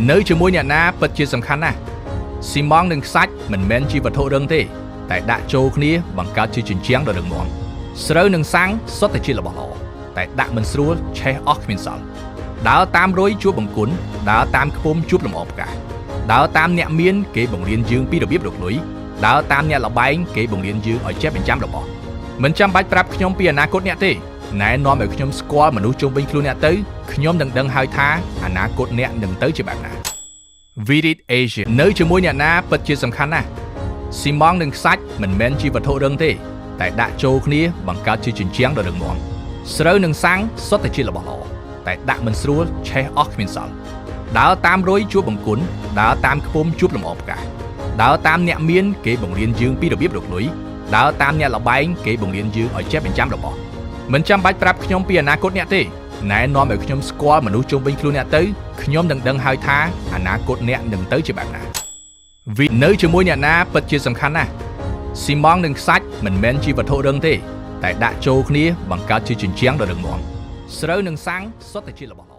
នៅជាមួយអ្នកណាពិតជាសំខាន់ណាស់ស៊ីម៉ង់និងខ្សាច់មិនមែនជាវត្ថុរឹងទេតែដាក់ចូលគ្នាបង្កើតជាជញ្ជាំងដ៏រឹងមាំស្រូវនិងសាំងសុទ្ធតែជារបស់ល្អតែដាក់មិនស្រួលឆេះអស់គ្មានសល់ដើរតាមរុយជួបបង្គន់ដើរតាមខ្ពំជួបលំអផ្កាដើរតាមអ្នកមានគេបង្រៀនយើងពីរបៀបរកលុយដើរតាមអ្នកលបែងគេបង្រៀនយើងឲ្យចេះបញ្ចាំរបស់មិនចាំបាច់ប្រាប់ខ្ញុំពីអនាគតអ្នកទេណែនាំឲ្យខ្ញុំស្គាល់មនុស្សជុំវិញខ្លួនអ្នកទៅខ្ញុំនឹងដឹងហើយថាអនាគតអ្នកនឹងទៅជាបែបណា Virid Asia នៅជាមួយអ្នកណាពិតជាសំខាន់ណាស់ស៊ីម៉ង់និងខ្សាច់មិនមែនជាវត្ថុរឹងទេតែដាក់ចូលគ្នាបង្កើតជាជញ្ជាំងដ៏រឹងមាំស្រូវនិងសាំងសុទ្ធតែជារបស់ល្អតែដាក់មិនស្រួលឆេះអស់គ្មានសល់ដើរតាមរុយជួបបង្គន់ដើរតាមខ្ពំជួបលំអផ្កាដើរតាមអ្នកមានគេបង្រៀនយើងពីរបៀបរកលុយដើរតាមអ្នកលបែងគេបង្រៀនយើងឲ្យចេះបញ្ចាំរបស់មិនចាំបាច់ប្រាប់ខ្ញុំពីអនាគតអ្នកទេណែនាំឲ្យខ្ញុំស្គាល់មនុស្សជុំវិញខ្លួនអ្នកទៅខ្ញុំនឹងដឹងហើយថាអនាគតអ្នកនឹងទៅជាបែបណានៅជាមួយអ្នកណាពិតជាសំខាន់ណាស់ស៊ីម៉ង់និងខ្សាច់មិនមែនជាវត្ថុរឹងទេតែដាក់ចូលគ្នាបង្កើតជាជញ្ជាំងដ៏រឹងមាំស្រូវនិងសាំងសុទ្ធតែជារបស់